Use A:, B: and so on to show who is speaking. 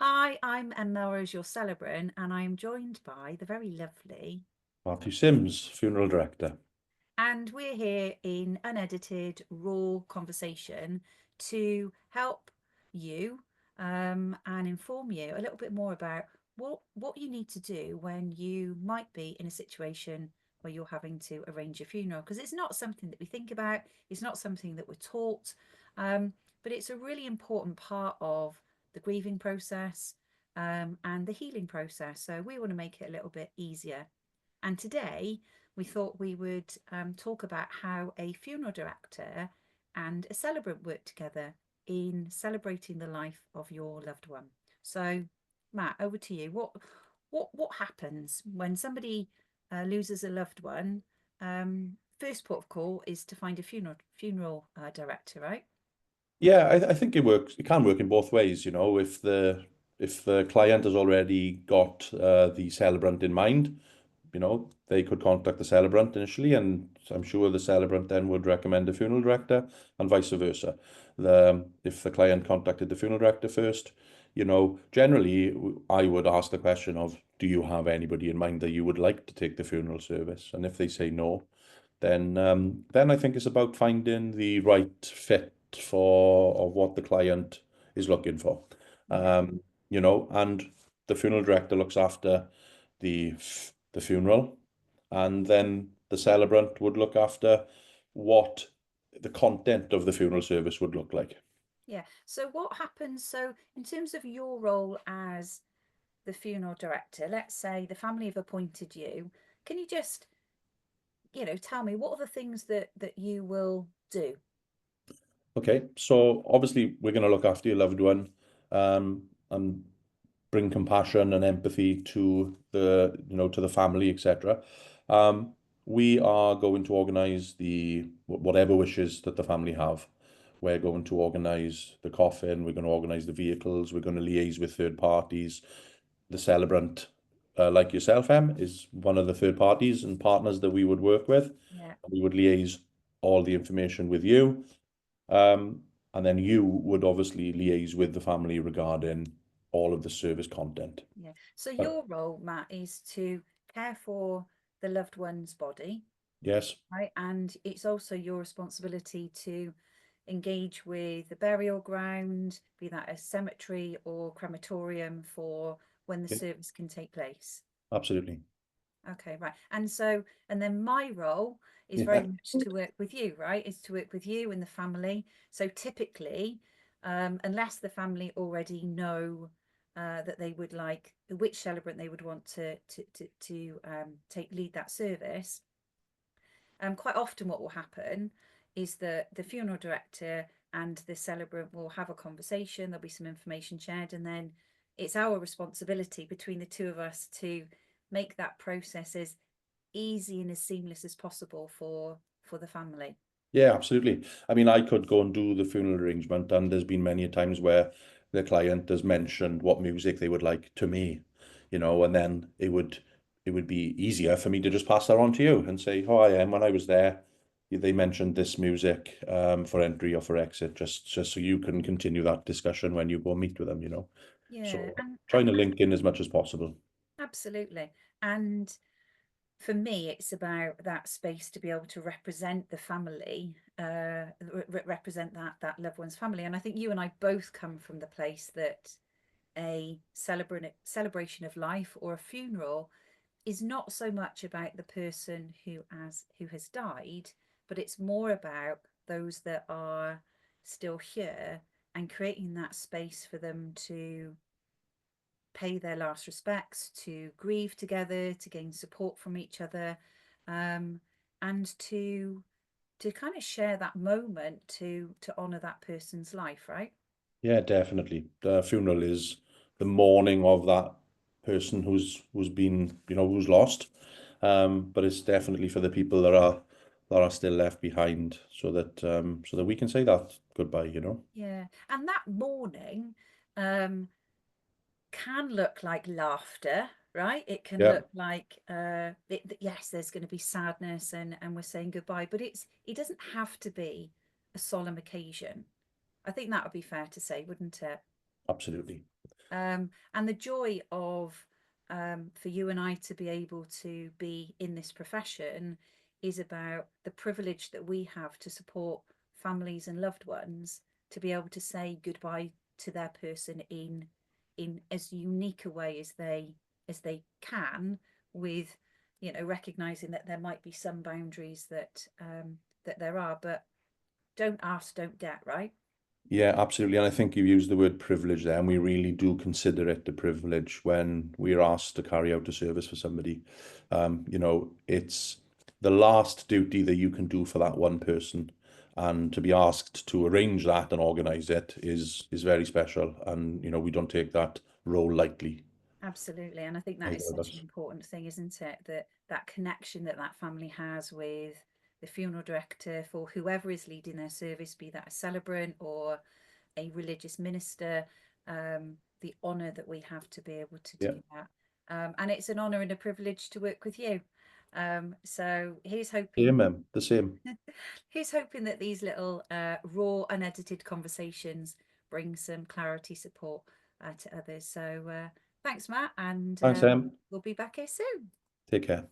A: Hi, I'm Melrose, your celebrant, and I'm joined by the very lovely,
B: Matthew Sims, Funeral Director.
A: and we're here in unedited, raw conversation to help you and inform you a little bit more about what you need to do when you might be in a situation where you're having to arrange a funeral. Because it's not something that we think about, it's not something that we're taught, um, but it's a really important part of the grieving process and the healing process. So we want to make it a little bit easier. And today we thought we would talk about how a funeral director and a celebrant work together in celebrating the life of your loved one. So, Matt, over to you. What happens when somebody loses a loved one? First port of call is to find a funeral director, right?
B: Yeah, I think it works. It can work in both ways, if the client has already got the celebrant in mind, they could contact the celebrant initially, and I'm sure the celebrant then would recommend a funeral director, and vice versa. If the client contacted the funeral director first, generally I would ask the question of, do you have anybody in mind that you would like to take the funeral service? And if they say no, then I think it's about finding the right fit for of what the client is looking for.
A: Yeah.
B: And the funeral director looks after the funeral, and then the celebrant would look after what the content of the funeral service would look like.
A: Yeah. So what happens? So in terms of your role as the funeral director, let's say the family have appointed you. Can you just, tell me what are the things that you will do?
B: Okay, so obviously we're going to look after your loved one, and bring compassion and empathy to the family, etc. Um, we are going to organize the whatever wishes that the family have. We're going to organize the coffin. We're going to organize the vehicles. We're going to liaise with third parties. The celebrant, like yourself, Em, is one of the third parties and partners that we would work with.
A: Yeah.
B: We would liaise all the information with you. Um, and then you would obviously liaise with the family regarding all of the service content.
A: Yeah. So
B: But
A: your role, Matt, is to care for the loved one's body,
B: yes,
A: right? And it's also your responsibility to engage with the burial ground, be that a cemetery or crematorium for when the
B: yeah,
A: service can take place.
B: absolutely.
A: Okay, right. And then my role is very
B: Yeah,
A: much to work with you, right? Is to work with you and the family. So typically, unless the family already know that they would like which celebrant they would want to take lead that service, quite often what will happen is that the funeral director and the celebrant will have a conversation. There'll be some information shared, and then it's our responsibility between the two of us to make that process as easy and as seamless as possible for the family.
B: yeah, absolutely. I mean, I could go and do the funeral arrangement, and there's been many times where the client has mentioned what music they would like to me, and then it would be easier for me to just pass that on to you and say, "Oh, I am. When I was there, they mentioned this music for entry or for exit, just so you can continue that discussion when you go meet with them.
A: Yeah,
B: So
A: and
B: trying to link in as much as possible.
A: absolutely. And for me, it's about that space to be able to represent the family, represent that loved one's family. And I think you and I both come from the place that a celebration of life or a funeral is not so much about the person who has died, but it's more about those that are still here and creating that space for them to pay their last respects, to grieve together, to gain support from each other, um, and to kind of share that moment to honor that person's life, right?
B: Yeah, definitely. The funeral is the mourning of that person who's been, who's lost. But it's definitely for the people that are still left behind, so that we can say that goodbye.
A: Yeah, and that mourning um, can look like laughter, right? It can
B: Yeah,
A: look like yes, there's going to be sadness and we're saying goodbye, but it doesn't have to be a solemn occasion. I think that would be fair to say, wouldn't it?
B: absolutely.
A: And the joy of for you and I to be able to be in this profession is about the privilege that we have to support families and loved ones to be able to say goodbye to their person in as unique a way as they can, with recognizing that there might be some boundaries that there are, but don't ask, don't get, right?
B: Yeah, absolutely. And I think you used the word privilege there, and we really do consider it a privilege when we're asked to carry out a service for somebody. It's the last duty that you can do for that one person. And to be asked to arrange that and organize it is very special. And, we don't take that role lightly.
A: Absolutely. And I think that is
B: Either of
A: such an
B: us.
A: important thing, isn't it? That that connection that that family has with the funeral director for whoever is leading their service, be that a celebrant or a religious minister, the honour that we have to be able to
B: Yeah.
A: do that. And it's an honour and a privilege to work with you. So
B: Same, the same.
A: here's hoping that these little raw, unedited conversations bring some clarity, support to others. So thanks, Matt, and
B: Thanks, Em.
A: we'll be back here soon.
B: Take care.